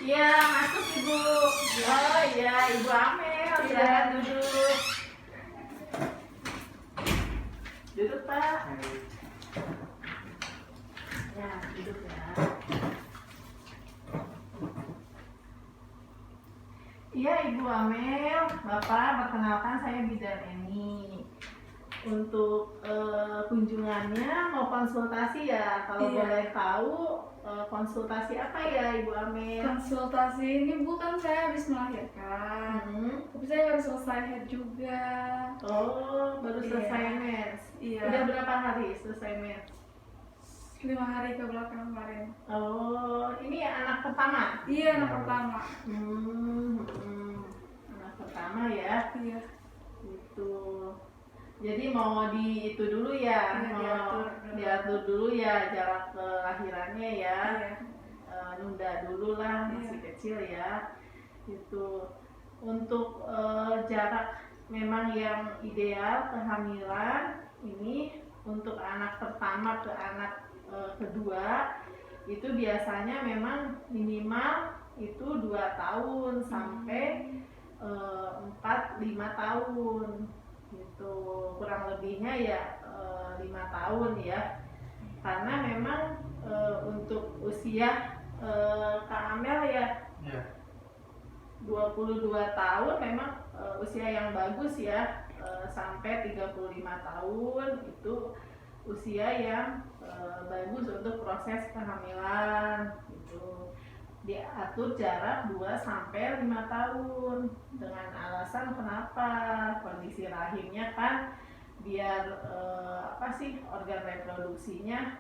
Iya, masuk Ibu. Oh iya, Ibu Amel, silakan duduk. Duduk Pak. Ya, duduk ya. Iya Ibu Amel, Bapak perkenalkan saya Bidan Eni. Untuk kunjungannya mau konsultasi ya, kalau Iya. boleh tahu konsultasi apa ya Ibu Amel? Konsultasi ini bukan saya habis melahirkan, tapi saya harus selesai head juga. Oh, baru Iya. selesai mens. Iya. Udah berapa hari selesai mens? 5 hari ke belakang kemarin. Oh, ini anak pertama? Iya, anak pertama. Anak pertama ya. Iya. Itu. Jadi mau di itu dulu ya, Iya, mau diatur dulu ya jarak kelahirannya ya. Iya. Nunda dulu lah, masih kecil ya. Itu untuk jarak memang yang ideal kehamilan ini untuk anak pertama ke anak kedua itu biasanya memang minimal itu 2 tahun sampai 4-5 tahun gitu, kurang lebihnya ya 5 tahun ya, karena memang untuk usia Kak Amel ya 22 tahun memang usia yang bagus ya, sampai 35 tahun itu usia yang bagus untuk proses kehamilan gitu. Diatur jarak 2-5 tahun dengan alasan kenapa, kondisi rahimnya kan biar organ reproduksinya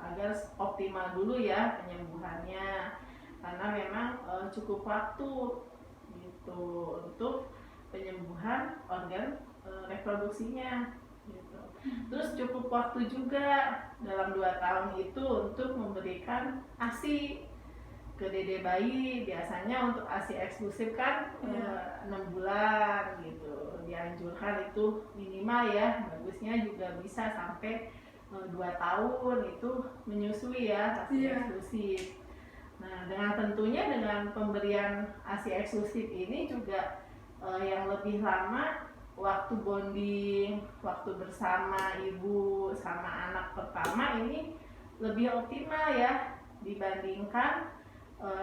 agar optimal dulu ya penyembuhannya, karena memang cukup waktu gitu untuk penyembuhan organ reproduksinya gitu. Terus cukup waktu juga dalam 2 tahun itu untuk memberikan ASI ke dede bayi. Biasanya untuk ASI eksklusif kan 6 bulan gitu, dianjurkan itu minimal ya, bagusnya juga bisa sampai 2 tahun itu menyusui ya ASI eksklusif. Nah, dengan tentunya dengan pemberian ASI eksklusif ini juga yang lebih lama waktu bonding, waktu bersama ibu sama anak pertama ini lebih optimal ya dibandingkan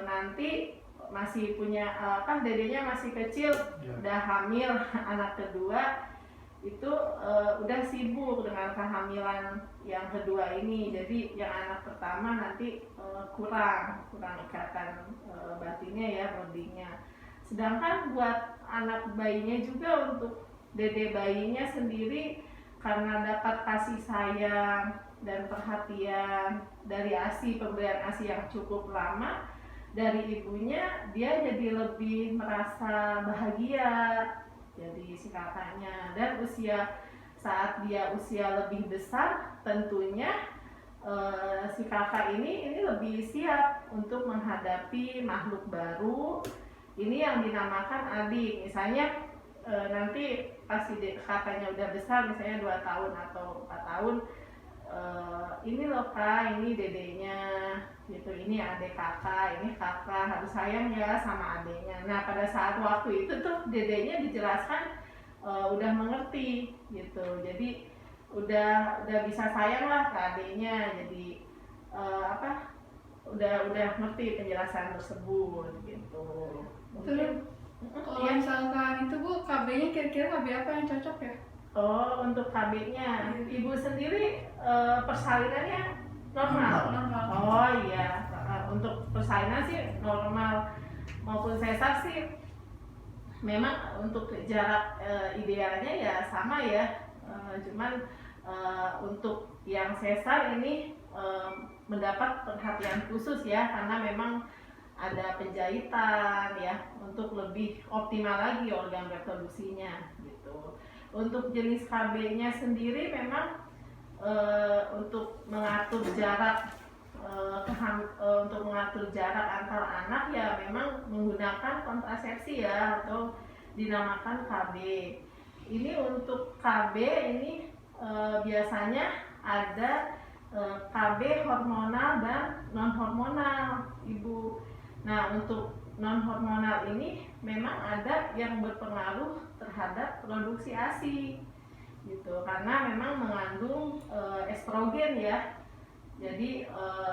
nanti masih punya dedenya masih kecil, udah hamil anak kedua itu udah sibuk dengan kehamilan yang kedua ini, jadi yang anak pertama nanti kurang ikatan batinnya ya, bondingnya. Sedangkan buat anak bayinya juga, untuk dede bayinya sendiri, karena dapat kasih sayang dan perhatian dari ASI, pemberian ASI yang cukup lama dari ibunya, dia jadi lebih merasa bahagia jadi si kakaknya. Dan saat dia usia lebih besar, tentunya si kakak ini lebih siap untuk menghadapi makhluk baru. Ini yang dinamakan adik. Misalnya nanti pas si kakaknya udah besar, misalnya 2 tahun atau 4 tahun, ini loh Kak, ini dedenya gitu, ini adik kakak, ini kakak harus sayang ya sama adiknya. Nah, pada saat waktu itu tuh dedenya dijelaskan udah mengerti gitu, jadi udah bisa sayang lah ke adiknya, jadi udah ngerti penjelasan tersebut gitu. Terus kalau misalkan itu Bu, KB-nya kira-kira KB apa yang cocok ya? Oh, untuk KB-nya, ibu sendiri persalinannya normal? Oh iya, untuk persalinan sih normal maupun sesar sih memang untuk jarak idealnya ya sama ya, cuman untuk yang sesar ini mendapat perhatian khusus ya, karena memang ada penjahitan ya untuk lebih optimal lagi organ reproduksinya gitu. Untuk jenis KB-nya sendiri memang untuk mengatur jarak untuk mengatur jarak antar anak ya memang menggunakan kontrasepsi ya, atau dinamakan KB. Ini untuk KB ini biasanya ada KB hormonal dan non hormonal Ibu. Nah, untuk non hormonal ini memang ada yang berpengaruh terhadap produksi ASI gitu, karena memang mengandung estrogen ya. Jadi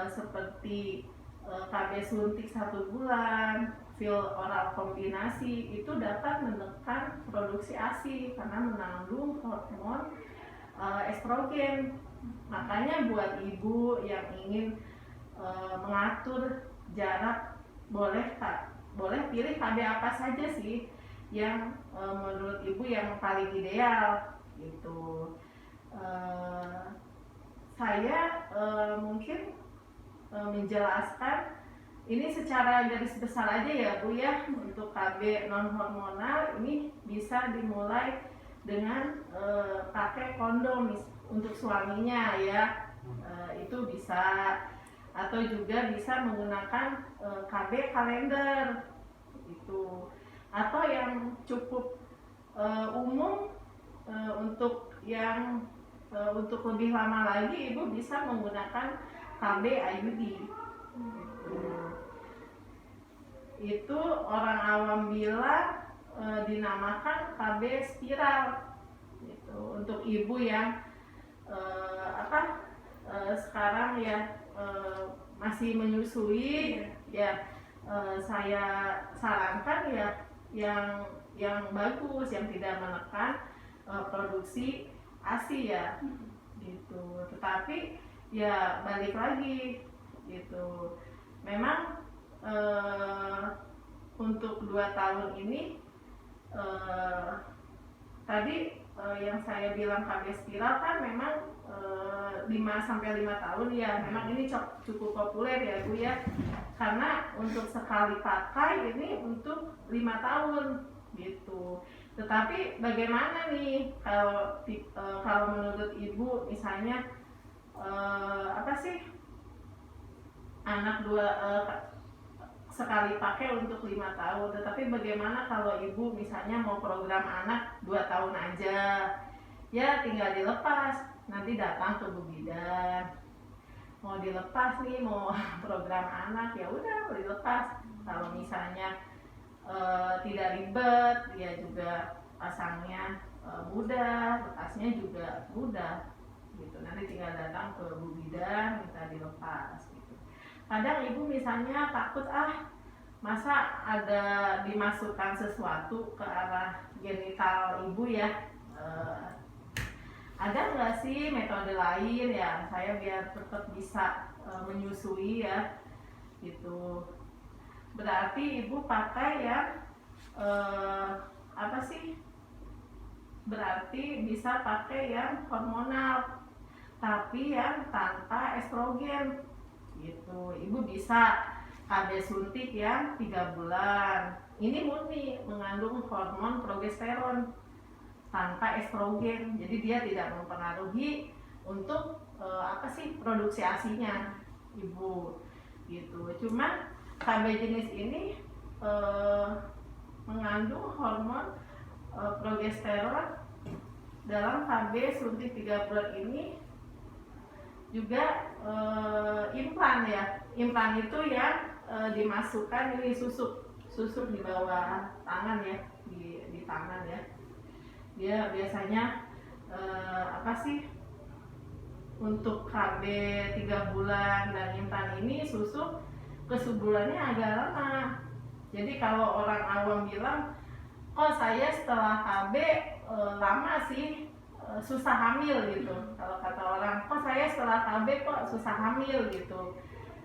seperti KB suntik 1 bulan, pil oral kombinasi itu dapat menekan produksi ASI karena mengandung hormon estrogen. Makanya buat ibu yang ingin mengatur jarak, boleh pilih KB apa saja sih yang menurut ibu yang paling ideal gitu. Saya mungkin menjelaskan ini secara garis besar aja ya Bu ya. Untuk KB non hormonal ini bisa dimulai dengan pakai kondom untuk suaminya ya, itu bisa, atau juga bisa menggunakan KB kalender itu, atau yang cukup umum untuk yang untuk lebih lama lagi ibu bisa menggunakan KB IUD itu orang awam bilang dinamakan KB spiral gitu. Untuk ibu yang sekarang ya masih menyusui ya, saya sarankan ya yang bagus, yang tidak menekan produksi ASI ya gitu. Tetapi ya balik lagi gitu, memang untuk 2 tahun ini tadi yang saya bilang KB spiral kan memang 5-5 tahun ya, memang ini cukup populer ya Bu ya, karena untuk sekali pakai ini untuk 5 tahun gitu. Tetapi bagaimana nih kalau menurut ibu misalnya anak sekali pakai untuk 5 tahun, tetapi bagaimana kalau ibu misalnya mau program anak 2 tahun aja, ya tinggal dilepas, nanti datang ke Bu Bidan, mau dilepas nih, mau program anak, ya udah dilepas. Kalau misalnya tidak ribet, dia juga pasangnya mudah, lepasnya juga mudah gitu, nanti tinggal datang ke Bu Bidan minta dilepas gitu. Kadang ibu misalnya takut, masa ada dimasukkan sesuatu ke arah genital ibu ya, ada nggak sih metode lain ya saya biar tetap bisa menyusui ya gitu. Berarti ibu pakai ya berarti bisa pakai yang hormonal tapi yang tanpa estrogen gitu. Ibu bisa KB suntik yang 3 bulan, ini murni mengandung hormon progesteron tanpa estrogen, jadi dia tidak mempengaruhi untuk produksi ASINya ibu gitu. Cuma KB jenis ini mengandung hormon progesteron dalam KB suntik 3 bulan ini juga implan ya. Implan itu yang dimasukkan ini susuk di bawah tangan ya, di tangan ya. Dia biasanya untuk KB 3 bulan dan implan ini susuk kesuburannya agak lama. Jadi kalau orang awam bilang, kok saya setelah KB lama sih, susah hamil gitu. Kalau kata orang, kok saya setelah KB kok susah hamil gitu.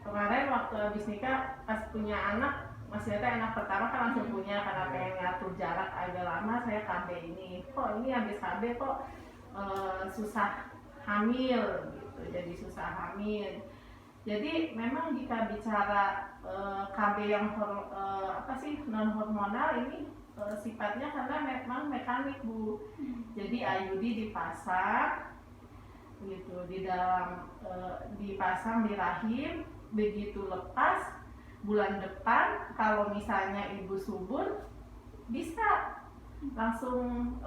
Kemarin waktu habis nikah pas punya anak, masih ada anak pertama kan langsung punya, karena pengen ngatur jarak agak lama saya KB ini. Kok ini habis KB kok susah hamil gitu, jadi susah hamil. Jadi memang jika bicara KB yang non hormonal ini sifatnya karena memang mekanik Bu. Jadi IUD dipasang gitu di dalam, dipasang di rahim, begitu lepas bulan depan kalau misalnya ibu subur bisa langsung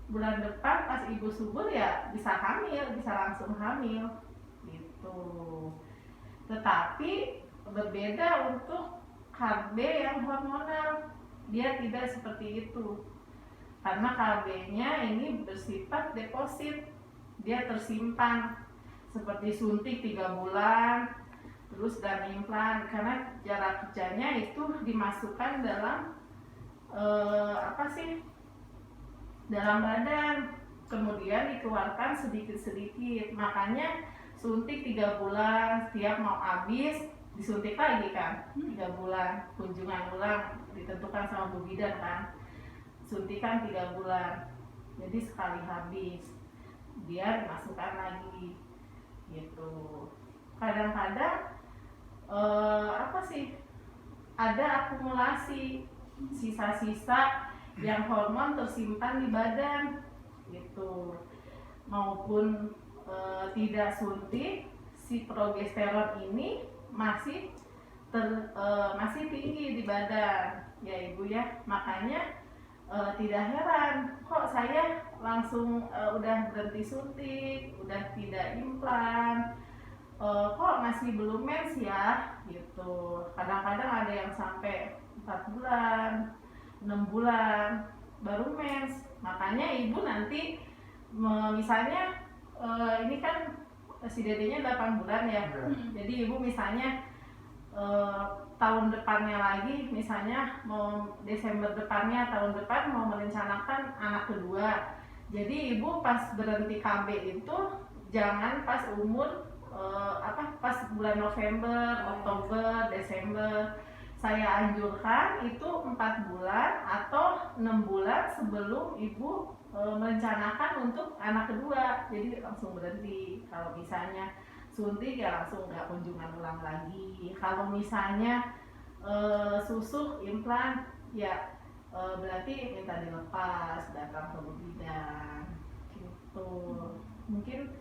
bulan depan pas ibu subur ya bisa hamil, bisa langsung hamil gitu. Tetapi berbeda untuk KB yang hormonal, dia tidak seperti itu karena KB-nya ini bersifat deposit, dia tersimpan seperti suntik 3 bulan terus dan implan, karena jarak kerjanya itu dimasukkan dalam dalam badan, kemudian dikeluarkan sedikit-sedikit. Makanya suntik 3 bulan, setiap mau habis disuntik lagi kan, 3 bulan kunjungan ulang ditentukan sama Bu Bidan kan, suntikan 3 bulan, jadi sekali habis dia dimasukkan lagi gitu. Kadang-kadang ada akumulasi sisa-sisa yang hormon tersimpan di badan gitu, maupun tidak suntik, si progesteron ini masih tinggi di badan ya Ibu ya. Makanya tidak heran kok saya langsung udah berhenti suntik, udah tidak implan, kok masih belum mens ya gitu. Kadang-kadang ada yang sampai 4 bulan, 6 bulan baru mens. Makanya Ibu nanti misalnya ini kan si dedenya 8 bulan ya. Jadi Ibu misalnya tahun depannya lagi, misalnya mau Desember depannya, tahun depan mau merencanakan anak kedua. Jadi Ibu pas berhenti KB itu jangan pas umur pas bulan November, Oktober, Desember. Saya anjurkan itu 4 bulan atau 6 bulan sebelum Ibu merencanakan untuk anak kedua. Jadi langsung berhenti. Kalau misalnya suntik ya langsung nggak kunjungan ulang lagi. Kalau misalnya susuk implan ya berarti minta dilepas, datang ke Bu Bidan gitu. Mungkin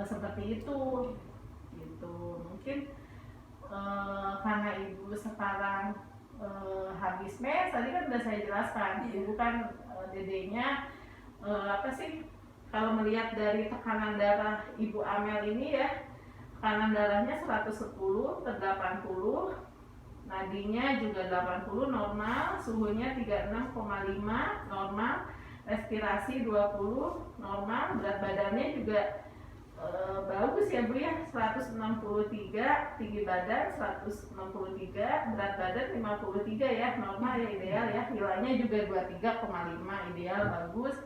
seperti itu gitu. Mungkin karena Ibu sekarang habis mens, tadi kan udah saya jelaskan, Ibu kan dedenya kalau melihat dari tekanan darah Ibu Amel ini ya, tekanan darahnya 110/80, nadinya juga 80 normal, suhunya 36,5 normal, respirasi 20 normal, berat badannya juga bagus ya Bu ya, 163, tinggi badan 163, berat badan 53 ya, normal ya, ideal ya, nilainya juga 23,5, ideal, bagus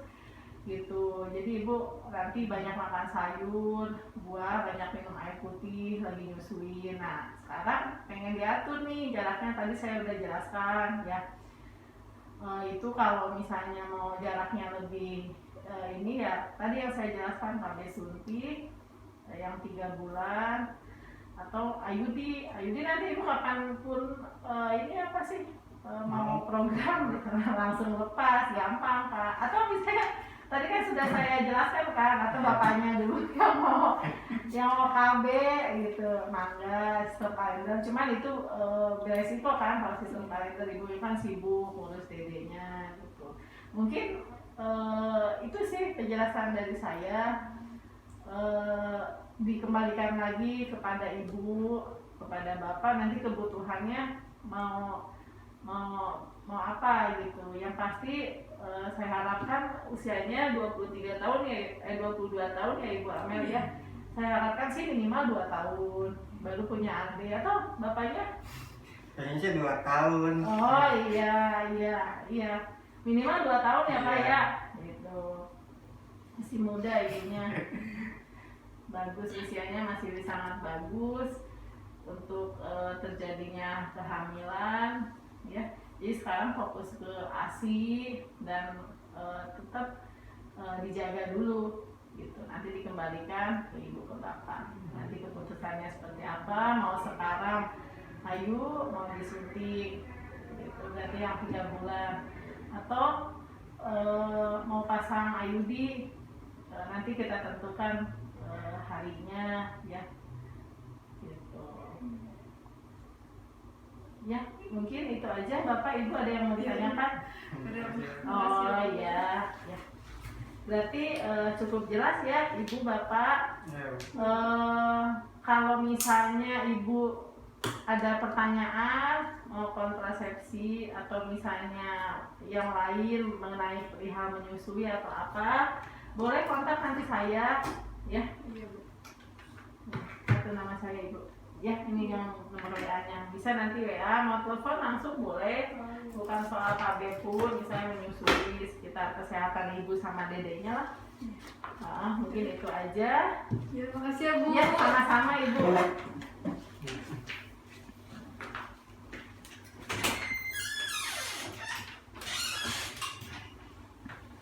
gitu. Jadi Ibu nanti banyak makan sayur, buah, banyak minum air putih, lagi nyusuin. Nah sekarang pengen diatur nih jaraknya, tadi saya udah jelaskan ya. Itu kalau misalnya mau jaraknya lebih ini ya tadi yang saya jelaskan, KB suntik yang 3 bulan atau IUD nanti Ibu kapanpun ini mau program langsung lepas, gampang Pak. Atau misalnya tadi kan sudah saya jelaskan kan, atau bapaknya dulu yang mau KB gitu, mangga sistem kalender. Cuman itu beresiko kan kalau sistem kalender, Ibu kan sibuk ngurus dedenya gitu. Mungkin itu sih penjelasan dari saya. Dikembalikan lagi kepada Ibu, kepada Bapak, nanti kebutuhannya mau apa gitu. Yang pasti saya harapkan usianya 23 tahun ya, 22 tahun ya Ibu Amel ya. Saya harapkan sih minimal 2 tahun baru punya adik, atau bapaknya? Kayaknya sih 2 tahun. Oh iya. Minimal 2 tahun ya Pak ya. Gitu. Masih muda ininya. Bagus, usianya masih sangat bagus untuk terjadinya kehamilan ya. Jadi sekarang fokus ke ASI dan tetap dijaga dulu gitu. Nanti dikembalikan ke Ibu ke Bapak. Nanti keputusannya seperti apa, mau sekarang ayo mau disuntik gitu, berarti yang 3 bulan, atau mau pasang IUD, nanti kita tentukan harinya ya gitu. Ya mungkin itu aja. Bapak Ibu ada yang mau ditanyakan? Oh iya ya. Berarti cukup jelas ya Ibu Bapak. Kalau misalnya Ibu ada pertanyaan mau kontrasepsi atau misalnya yang lain mengenai perihal menyusui atau apa, boleh kontak nanti saya ya. Iya Bu. Itu nama saya Ibu. Ya, ini yang nomor WA-nya. Bisa nanti WA, mau telepon langsung boleh. Bukan soal KB pun, misalnya menyusui sekitar kesehatan ibu sama dedenya lah. Mungkin itu aja. Ya, makasih ya Bu. Ya, sama-sama Ibu.